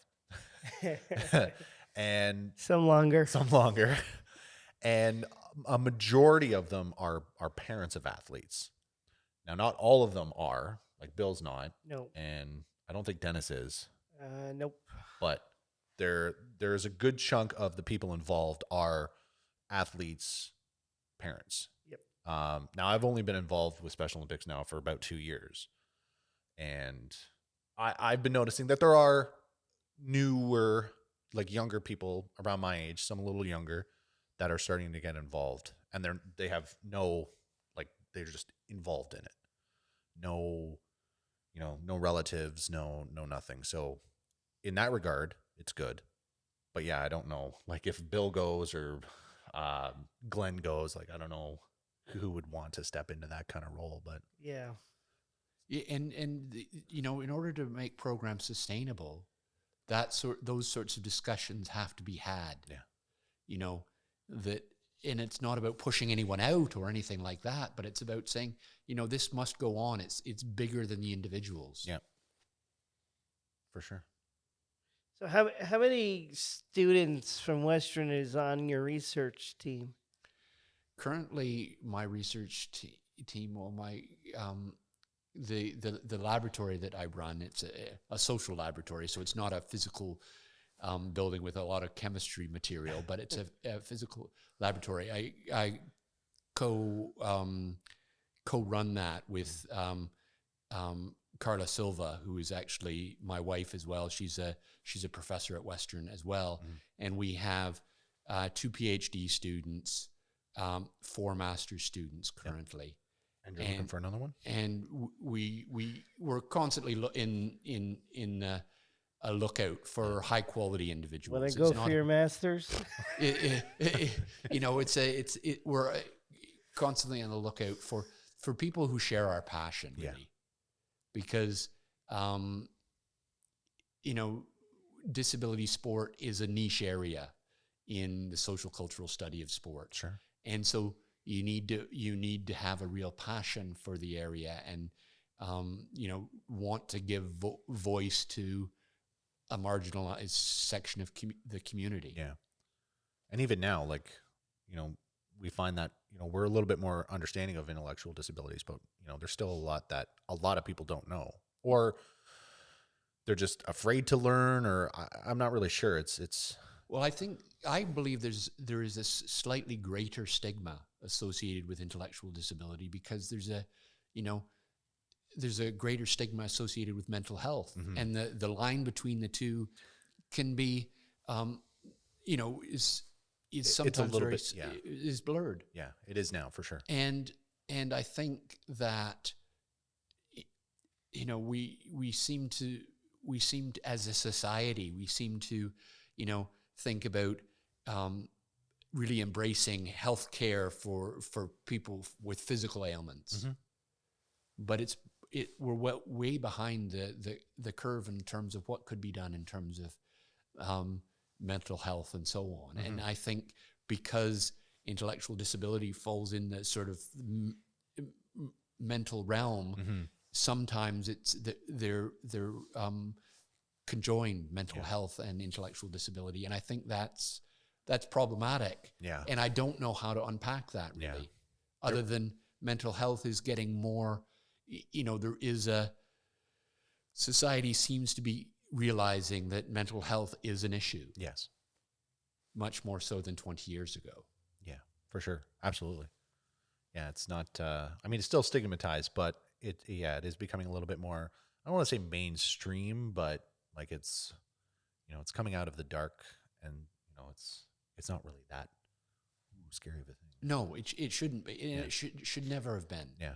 and Some longer. some longer. And a majority of them are parents of athletes. Now, not all of them are, like Bill's not, No. and I don't think Dennis is, Nope. but there's a good chunk of the people involved are athletes' parents. Yep. Now, I've only been involved with Special Olympics now for about 2 years, and I've been noticing that there are newer, like younger people around my age, some a little younger, that are starting to get involved, and they have no, like, they're just involved in it. No, no relatives, no nothing. So in that regard, it's good. But yeah, I don't know, like, if Bill goes or Glenn goes, like, I don't know who would want to step into that kind of role, but Yeah. And in order to make programs sustainable, those sorts of discussions have to be had. Yeah. And it's not about pushing anyone out or anything like that, but it's about saying, this must go on. It's bigger than the individuals. Yeah, for sure. So how many students from Western is on your research team? Currently, my research team, well, the laboratory that I run, it's a social laboratory, so it's not a physical building with a lot of chemistry material, but it's a physical laboratory. I co-run that with Carla Silva, who is actually my wife as well. She's a professor at Western as well, and we have 2 PhD students, 4 master's students currently. And you're looking for another one? And we're constantly in a lookout for high quality individuals. Want to go for your masters? We're constantly on the lookout for people who share our passion, really. Yeah. Because disability sport is a niche area in the social cultural study of sport. Sure. And so you need to have a real passion for the area and want to give voice to a marginalized section of the community. Yeah. And even now, like, we find that, we're a little bit more understanding of intellectual disabilities, but, there's still a lot that a lot of people don't know, or they're just afraid to learn, or I'm not really sure. Well, I believe there is a slightly greater stigma associated with intellectual disability because there's a greater stigma associated with mental health, and the line between the two can be, is sometimes it's a little bit, is blurred. Yeah, it is now for sure. And I think that we seem to as a society we seem to think about really embracing health care for people with physical ailments, but we're way behind the curve in terms of what could be done in terms of mental health and so on. And I think because intellectual disability falls in the sort of mental realm, sometimes they're conjoined, mental health and intellectual disability, and I think that's problematic. Yeah. And I don't know how to unpack that really, other than mental health is getting more. There is society seems to be realizing that mental health is an issue. Yes. Much more so than 20 years ago. Yeah, for sure. Absolutely. Yeah, it's not, it's still stigmatized, but it is becoming a little bit more, I don't want to say mainstream, but like it's coming out of the dark, and, it's not really that scary of a thing. No, it shouldn't be. It should never have been. Yeah.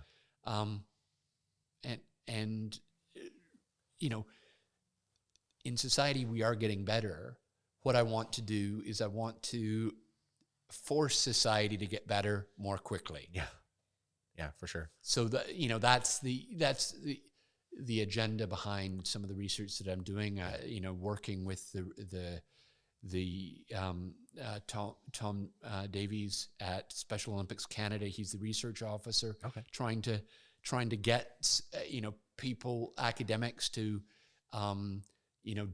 In society we are getting better. What I want to do is I want to force society to get better more quickly. Yeah. Yeah, for sure. So that's the agenda behind some of the research that I'm doing. Working with Tom Davies at Special Olympics Canada. He's the research officer. Okay. Trying to get people, academics to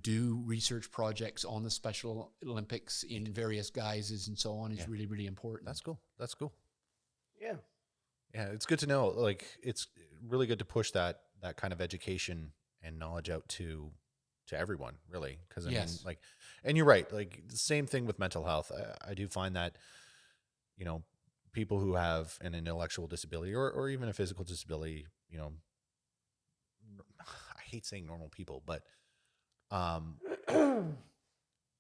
do research projects on the Special Olympics in various guises and so on is really, really important. That's cool. That's cool. Yeah. Yeah, it's good to know. Like, it's really good to push that kind of education and knowledge out to everyone, really. Because I mean, like, and you're right. Like, the same thing with mental health. I do find that, people who have an intellectual disability or even a physical disability, I hate saying normal people, but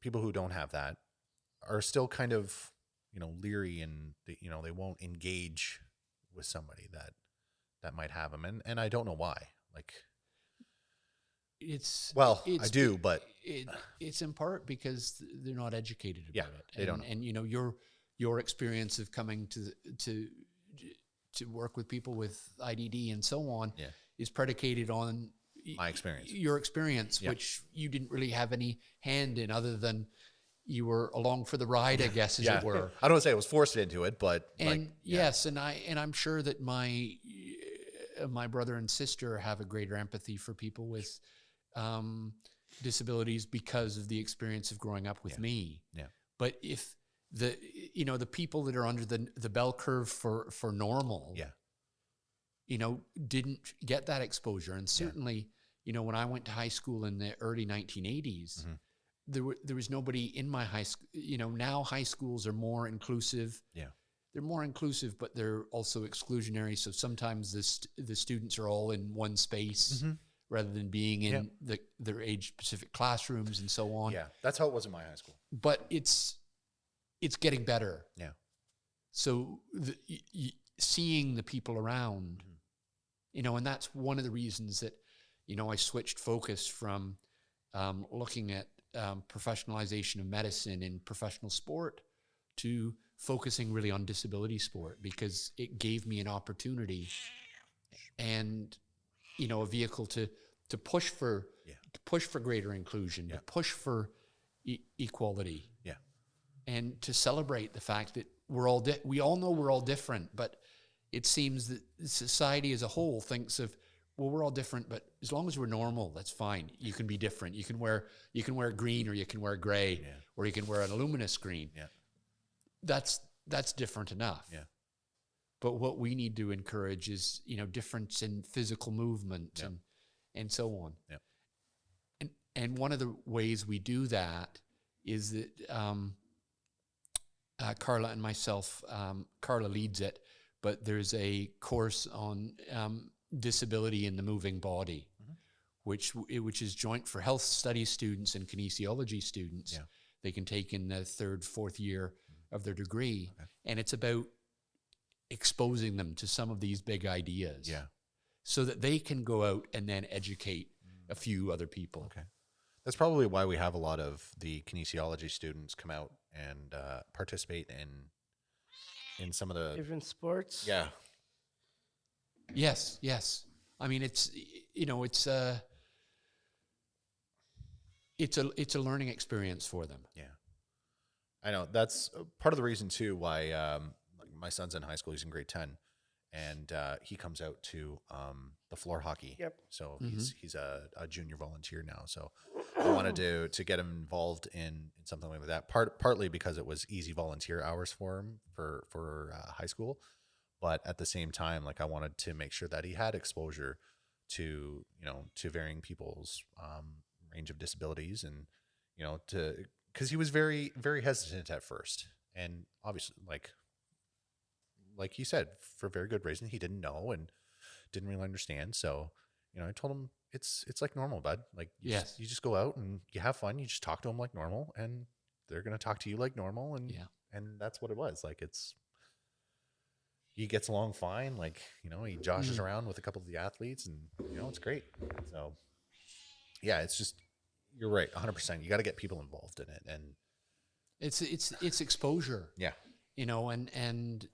people who don't have that are still kind of, leery, and they won't engage with somebody that might have them, and I don't know why. Like, I do, but it's in part because they're not educated about it. They don't know. And your experience of coming to work with people with IDD and so on is predicated on my experience, your experience, which you didn't really have any hand in, other than you were along for the ride, I guess, as it were. I don't want to say I was forced into it, but yes, and I'm sure that my brother and sister have a greater empathy for people with disabilities because of the experience of growing up with me. Yeah. But if the people that are under the bell curve for normal, didn't get that exposure, and certainly, when I went to high school in the early 1980s. There was nobody in my high school. Now high schools are more inclusive. Yeah, they're more inclusive, but they're also exclusionary. So sometimes the students are all in one space rather than being in their age-specific classrooms and so on. Yeah, that's how it was in my high school. But it's getting better. Yeah. So seeing the people around, and that's one of the reasons that I switched focus from looking at professionalization of medicine in professional sport to focusing really on disability sport, because it gave me an opportunity and a vehicle to push for greater inclusion, to push for equality, and to celebrate the fact that we all know we're all different, but it seems that society as a whole thinks of, well, we're all different, but as long as we're normal, that's fine. You can be different. You can wear green, or you can wear gray, or you can wear a luminous green. Yeah. That's different enough. Yeah. But what we need to encourage is, difference in physical movement and so on. Yeah. And one of the ways we do that is that Carla and myself, Carla leads it, but there's a course on disability in the moving body, which is joint for health studies students and kinesiology students. Yeah. They can take in the 3rd, 4th year of their degree, and it's about exposing them to some of these big ideas, so that they can go out and then educate a few other people. Okay, that's probably why we have a lot of the kinesiology students come out and participate in some of the different sports. Yeah. Yes. I mean, it's a learning experience for them. Yeah, I know. That's part of the reason too why like my son's in high school. He's in grade 10, and he comes out to the floor hockey. Yep. So he's a junior volunteer now. So I wanted to get him involved in something like that. Partly because it was easy volunteer hours for him for high school. But at the same time, like, I wanted to make sure that he had exposure to varying people's range of disabilities, and because he was very, very hesitant at first, and obviously, like you said, for very good reason, he didn't know and didn't really understand. So I told him it's like normal, bud. Like, you just go out and you have fun. You just talk to them like normal, and they're gonna talk to you like normal, and that's what it was. Like, he gets along fine. Like, he joshes around with a couple of the athletes, and, it's great. So, yeah, it's just, you're right, 100%. You got to get people involved in it. And it's exposure. Yeah. And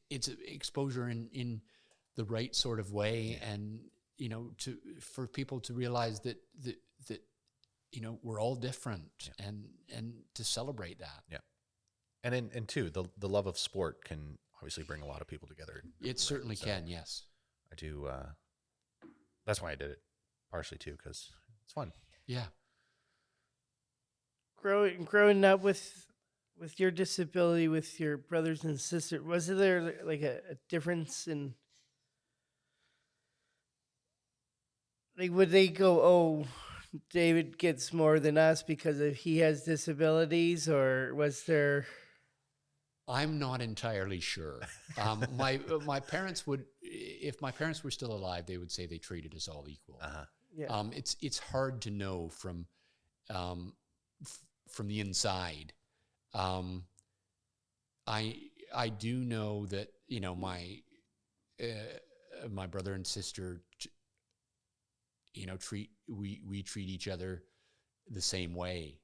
it's exposure in the right sort of way. And, for people to realize that we're all different, and to celebrate that. Yeah. And too, the love of sport can obviously bring a lot of people together. It certainly can, yes. I do. That's why I did it, partially too, because It's fun. Yeah. Growing up with your disability, with your brothers and sisters, was there like a difference in, like, would they go, oh, David gets more than us because he has disabilities, or was there? I'm not entirely sure. My parents would, if my parents were still alive, they would say they treated us all equal. Yeah. It's hard to know from the inside. I do know that, you know, my brother and sister, you know, we treat each other the same way.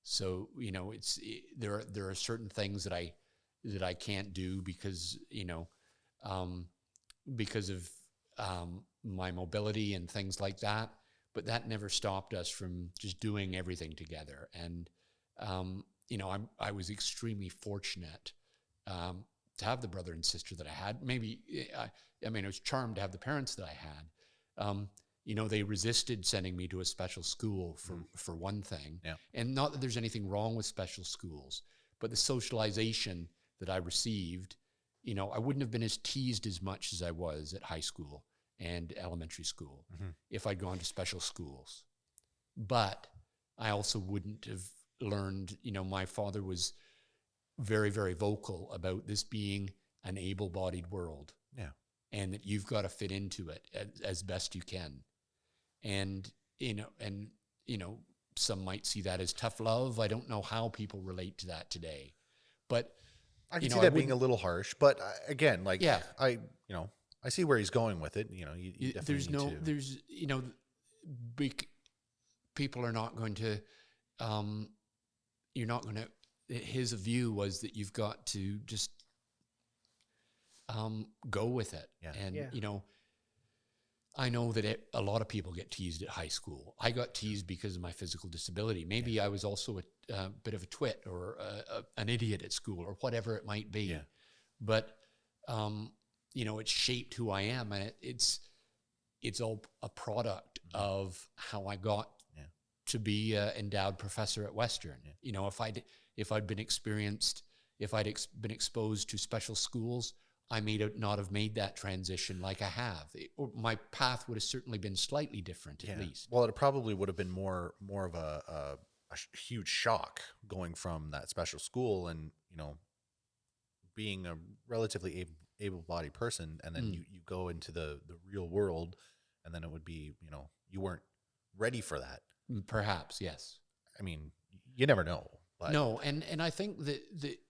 So, you know, there are certain things that I can't do because, you know, because of my mobility and things like that. But that never stopped us from just doing everything together. And you know, I was extremely fortunate to have the brother and sister that I had. Maybe I mean, I was charmed to have the parents that I had. You know, they resisted sending me to a special school for one thing. Yeah. And not that there's anything wrong with special schools, but the socialization that I received, you know, I wouldn't have been as teased as much as I was at high school and elementary school if I'd gone to special schools. But I also wouldn't have learned, you know, my father was very, very vocal about this being an able-bodied world. Yeah. And that you've got to fit into it as best you can. And, you know, some might see that as tough love. I don't know how people relate to that today, but I can see that being a little harsh, but again, like, yeah, you know, I see where he's going with it. You know, you definitely there's, you know, people are not going to, you're not going to, his view was that you've got to just go with it. Yeah. And, you know, I know that a lot of people get teased at high school. I got teased because of my physical disability. Maybe I was also a bit of a twit or an idiot at school or whatever it might be. Yeah. But, you know, it shaped who I am. And it's all a product of how I got to be an endowed professor at Western. Yeah. You know, if I'd been exposed to special schools, I may not have made that transition like I have. Or my path would have certainly been slightly different, at least. Well, it probably would have been more of a huge shock going from that special school and, you know, being a relatively able-bodied person, and then you go into the real world, and then it would be, you know, you weren't ready for that. Perhaps, yes. I mean, you never know. But. No, and I think that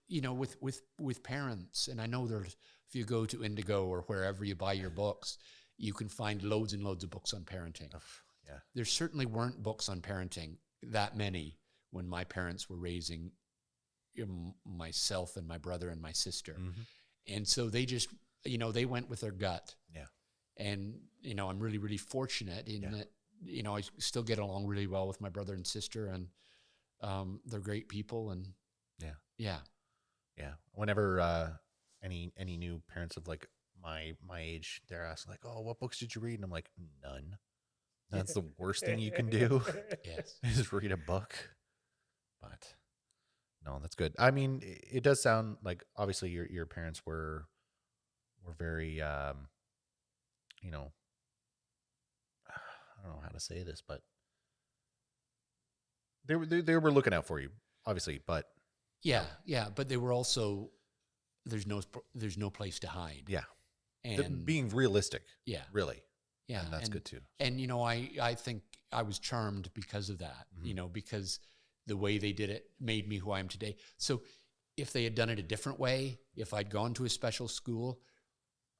you know, with parents, and I know there's, if you go to Indigo or wherever you buy your books, you can find loads and loads of books on parenting. Yeah. There certainly weren't books on parenting that many when my parents were raising myself and my brother and my sister. Mm-hmm. And so they just, you know, they went with their gut. Yeah. And, you know, I'm really, really fortunate in that, you know, I still get along really well with my brother and sister, and they're great people. And yeah. Whenever any new parents of like my age, they're asking like, "Oh, what books did you read?" And I'm like, "None." That's the worst thing you can do. Yes, just read a book. But no, that's good. I mean, it does sound like obviously your parents were very, you know, I don't know how to say this, but they were looking out for you, obviously. But yeah, but they were also, there's no place to hide. Yeah, and being realistic. Yeah, really. Yeah, and that's good too. And you know, I think I was charmed because of that. Mm-hmm. You know, because the way they did it made me who I am today. So if they had done it a different way, if I'd gone to a special school,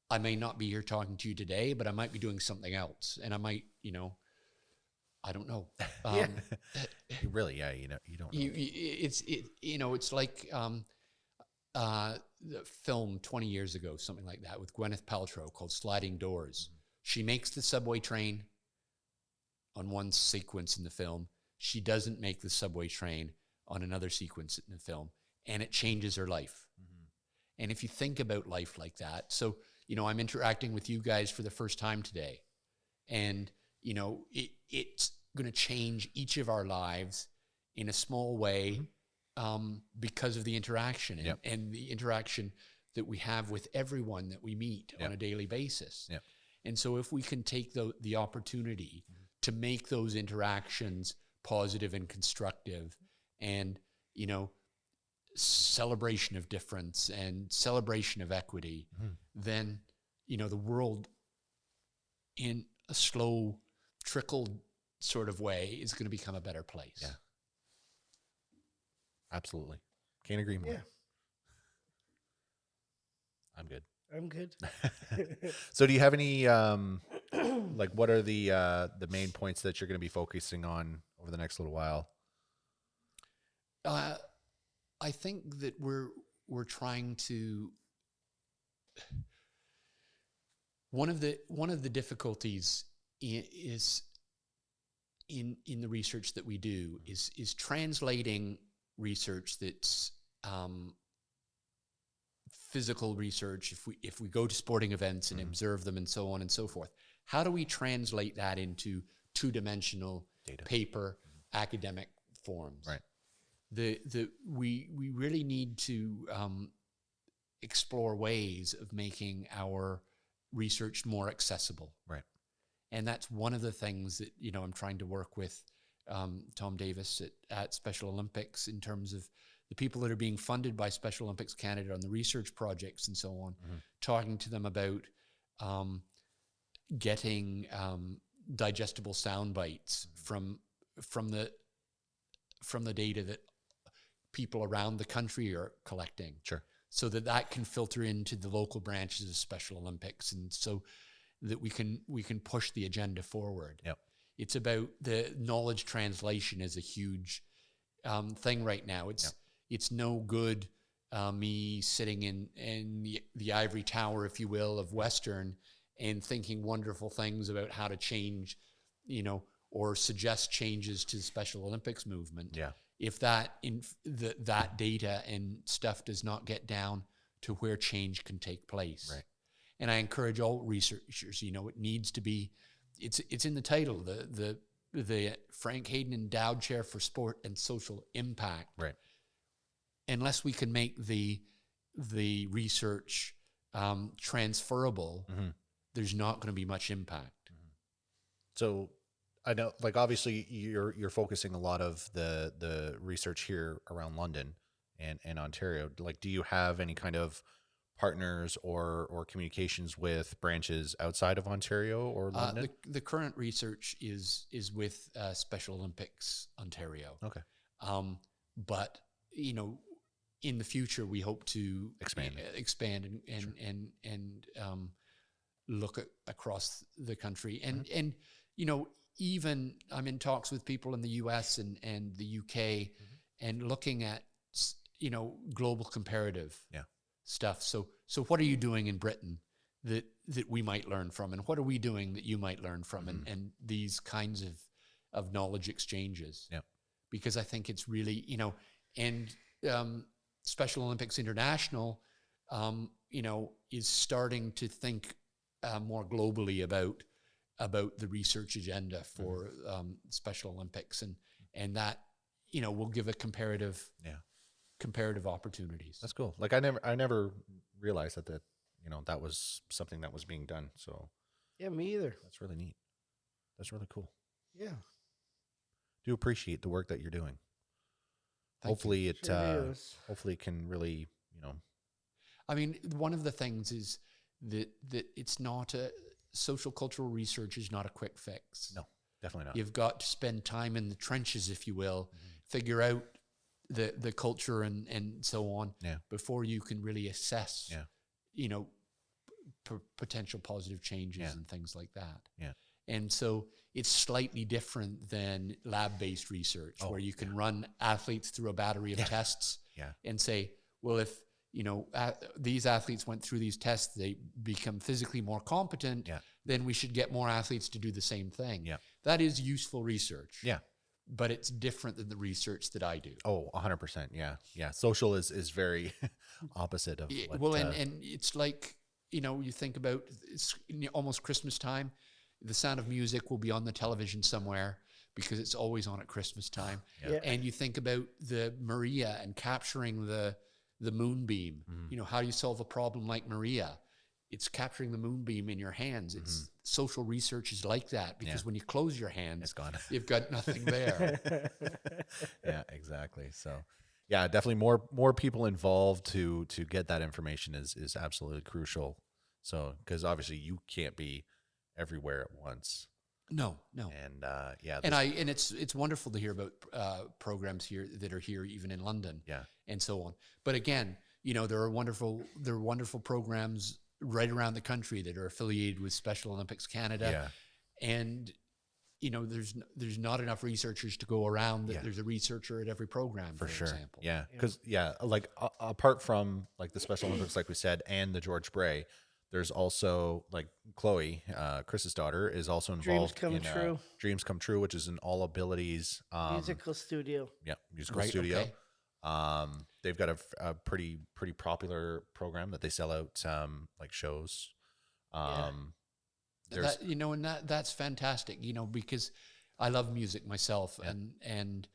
I may not be here talking to you today, but I might be doing something else, and I might, you know, I don't know. Really, yeah, you know, you don't know. You know, it's like the film 20 years ago, something like that, with Gwyneth Paltrow called Sliding Doors. Mm-hmm. She makes the subway train on one sequence in the film. She doesn't make the subway train on another sequence in the film, and it changes her life. Mm-hmm. And if you think about life like that, so, you know, I'm interacting with you guys for the first time today, and, you know, it's going to change each of our lives in a small way because of the interaction and the interaction that we have with everyone that we meet on a daily basis. Yep. And so if we can take the opportunity to make those interactions positive and constructive and, celebration of difference and celebration of equity, then, the world in a slow trickle sort of way is going to become a better place. Yeah. Absolutely. Can't agree more. Yeah. I'm good. I'm good. So do you have any, what are the main points that you're going to be focusing on over the next little while? I think that we're trying to, one of the difficulties is in the research that we do is translating research that's physical research. If we go to sporting events and observe them and so on and so forth, how do we translate that into two-dimensional data, paper, academic forms? Right. We really need to explore ways of making our research more accessible. Right. And that's one of the things that, I'm trying to work with Tom Davis at Special Olympics in terms of the people that are being funded by Special Olympics Canada on the research projects and so on, talking to them about getting digestible sound bites from the data that people around the country are collecting. Sure. So that can filter into the local branches of Special Olympics, and so that we can push the agenda forward. Yep. It's about the knowledge translation is a huge thing right now. It's no good me sitting in the ivory tower, if you will, of Western and thinking wonderful things about how to change, or suggest changes to the Special Olympics movement. Yeah. If that data and stuff does not get down to where change can take place. Right. And I encourage all researchers, it needs to be, it's in the title, the Frank Hayden Endowed Chair for Sport and Social Impact. Right. Unless we can make the research transferable, there's not going to be much impact. So I know, obviously you're focusing a lot of the research here around London and Ontario. Do you have any kind of partners or communications with branches outside of Ontario or London? The current research is with Special Olympics Ontario. Okay. But in the future we hope to expand and look across the country and even I'm in talks with people in the US and the UK and looking at global comparative stuff. So what are you doing in Britain that we might learn from, and what are we doing that you might learn from, and these kinds of knowledge exchanges. Yeah. Because I think it's really, and Special Olympics International, is starting to think more globally about the research agenda for Special Olympics, and that will give a comparative opportunities. That's cool. I never realized that that was something that was being done. So Yeah, me either. that's really neat. That's really cool. Yeah. Do appreciate the work that you're doing. Thank Hopefully you. it Sure is. hopefully it can really, I mean, one of the things is that it's not social cultural research is not a quick fix. No, definitely not. You've got to spend time in the trenches, if you will, figure out the culture and so on before you can really assess, potential positive changes and things like that. Yeah. And so it's slightly different than lab-based research where you can run athletes through a battery of tests and say, well, if these athletes went through these tests, they become physically more competent, then we should get more athletes to do the same thing. Yeah. That is useful research. Yeah. But it's different than the research that I do. Oh, 100%. Yeah. Yeah. Social is very opposite of what... Well, and it's like, you think about it's almost Christmas time. The Sound of Music will be on the television somewhere, because it's always on at Christmas time. Yeah. And you think about the Maria and capturing the moonbeam. You know, how do you solve a problem like Maria? It's capturing the moonbeam in your hands. It's social research is like that, because when you close your hands, It's gone. you've got nothing there. Yeah, exactly. So, yeah, definitely more people involved to get that information is absolutely crucial. So, because obviously you can't be everywhere at once. No. And yeah, And it's wonderful to hear about programs here that are here even in London, and so on. But again, you know, there are wonderful programs right around the country that are affiliated with Special Olympics Canada, and you know, there's not enough researchers to go around. That there's a researcher at every program, for sure. example. Yeah, because like apart from like the Special Olympics, like we said, and the George Bray, there's also like Chloe, Chris's daughter, is also involved Dreams Come True, which is an all abilities musical studio. Yeah, musical studio. Okay. They've got a pretty popular program that they sell out like shows. That, you know, and that's fantastic, you know, because I love music myself, and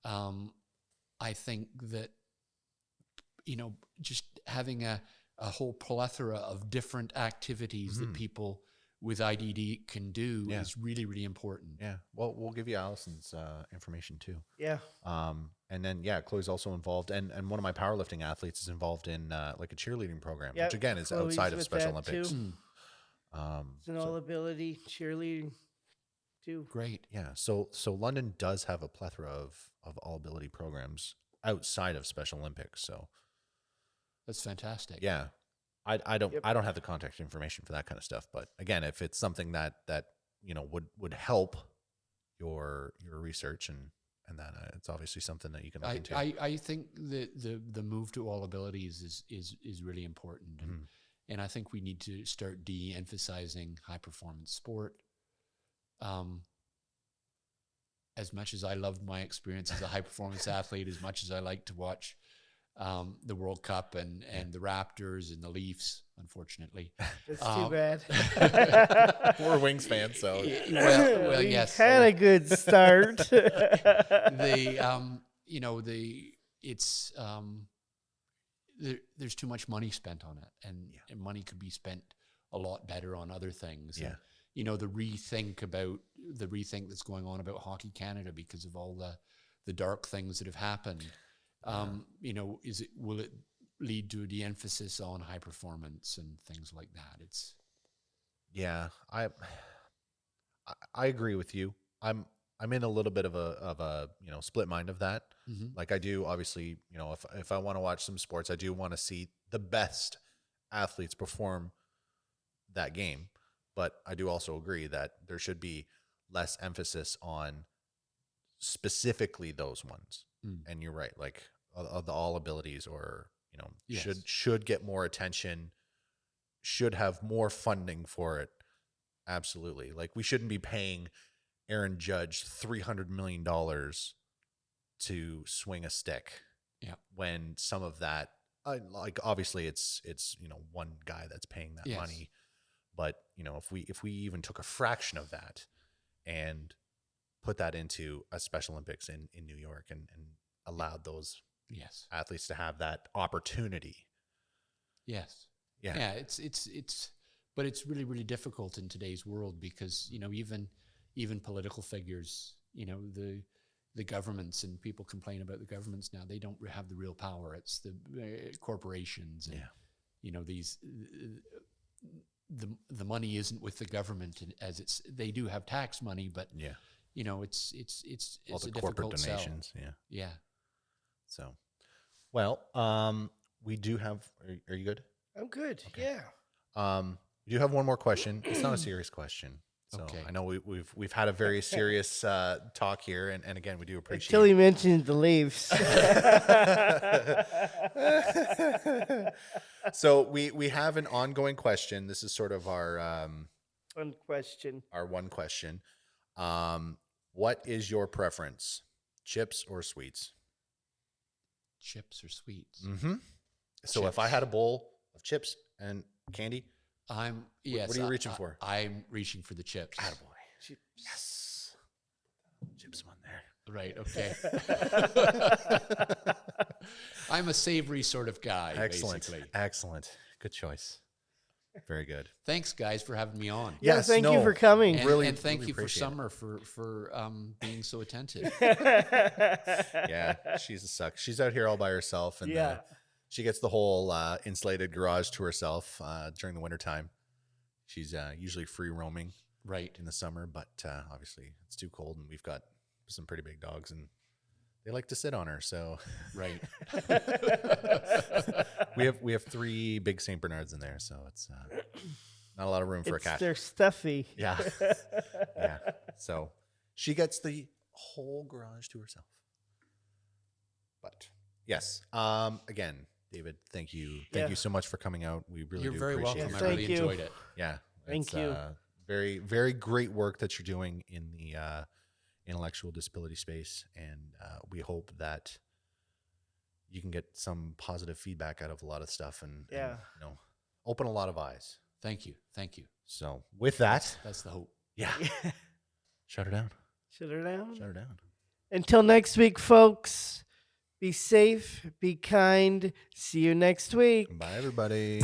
I think that, you know, just having a whole plethora of different activities that people with IDD can do is really, really important. Yeah. Well, we'll give you Allison's information too. Yeah. And then, Chloe's also involved, and one of my powerlifting athletes is involved in like a cheerleading program, which again is Chloe's outside of with Special that Olympics. too. It's an all-ability cheerleading too. Great. Yeah. So London does have a plethora of all-ability programs outside of Special Olympics. So that's fantastic. Yeah. I don't have the contact information for that kind of stuff, but again, if it's something that you know would help your research and that, it's obviously something that you can look into. I think that the move to all abilities is really important, and I think we need to start de-emphasizing high performance sport. As much as I loved my experience as a high performance athlete, as much as I like to watch the World Cup and the Raptors and the Leafs, unfortunately. That's too bad. We're Wings fans, so well, yes. Had a good start. You know, it's there's too much money spent on it, and money could be spent a lot better on other things. Yeah. And, you know, the rethink that's going on about Hockey Canada because of all the dark things that have happened. You know, will it lead to a de-emphasis on high performance and things like that? I agree with you. I'm in a little bit of a you know, split mind of that. Like I do, obviously, you know, if I want to watch some sports, I do want to see the best athletes perform that game. But I do also agree that there should be less emphasis on specifically those ones. And you're right, like of the all abilities, or you know, should get more attention, should have more funding for it. Absolutely. Like we shouldn't be paying Aaron Judge $300 million to swing a stick. Yeah. When some of that, like obviously it's you know, one guy that's paying that money, but you know, if we even took a fraction of that and put that into a Special Olympics in New York and allowed those athletes to have that opportunity. Yes. Yeah. But it's really, really difficult in today's world because, you know, even political figures, you know, the governments, and people complain about the governments now, they don't have the real power. It's the corporations and, you know, the money isn't with the government as they do have tax money, but you know, it's all the a corporate difficult donations. sell. Yeah. So, well, we do have. Are you good? I'm good. Okay. Yeah. We do have one more question. It's not a serious question. So I know we've had a very serious talk here, and again, we do appreciate. Until you mentioned the Leafs. So we have an ongoing question. This is sort of our one question. Our one question. What is your preference, chips or sweets? Chips or sweets? So chips. If I had a bowl of chips and candy, what are you reaching for? I'm reaching for the chips. Attaboy. Chips. Yes. Chips Right. Okay. I'm a savory sort of guy. Excellent. Basically. Excellent. Good choice. Very good. Thanks, guys, for having me on. Yeah, Yes, thank you no, for coming. And, Really- and thank really you for appreciate it. Summer for being so attentive. Yeah, she's a suck. She's out here all by herself, and Yeah. she gets the whole insulated garage to herself during the wintertime. She's usually free roaming Right. in the summer, but obviously it's too cold, and we've got some pretty big dogs, and they like to sit on her. So Right. we have 3 big Saint Bernards in there, so it's not a lot of room for a cat. They're stuffy. Yeah, yeah. So she gets the whole garage to herself. But yes, again, David, thank you Yeah. so much for coming out. We really You're do very appreciate welcome. it. I Thank really you. enjoyed it. Yeah, Thank it's, you. Very, very great work that you're doing in the intellectual disability space, and we hope that you can get some positive feedback out of a lot of stuff, and Yeah. open a lot of eyes. Thank you. Thank you. So with that, That's the hope. yeah, shut her down. Shut her down. Shut her down. Until next week, folks, be safe, be kind. See you next week. Bye, everybody.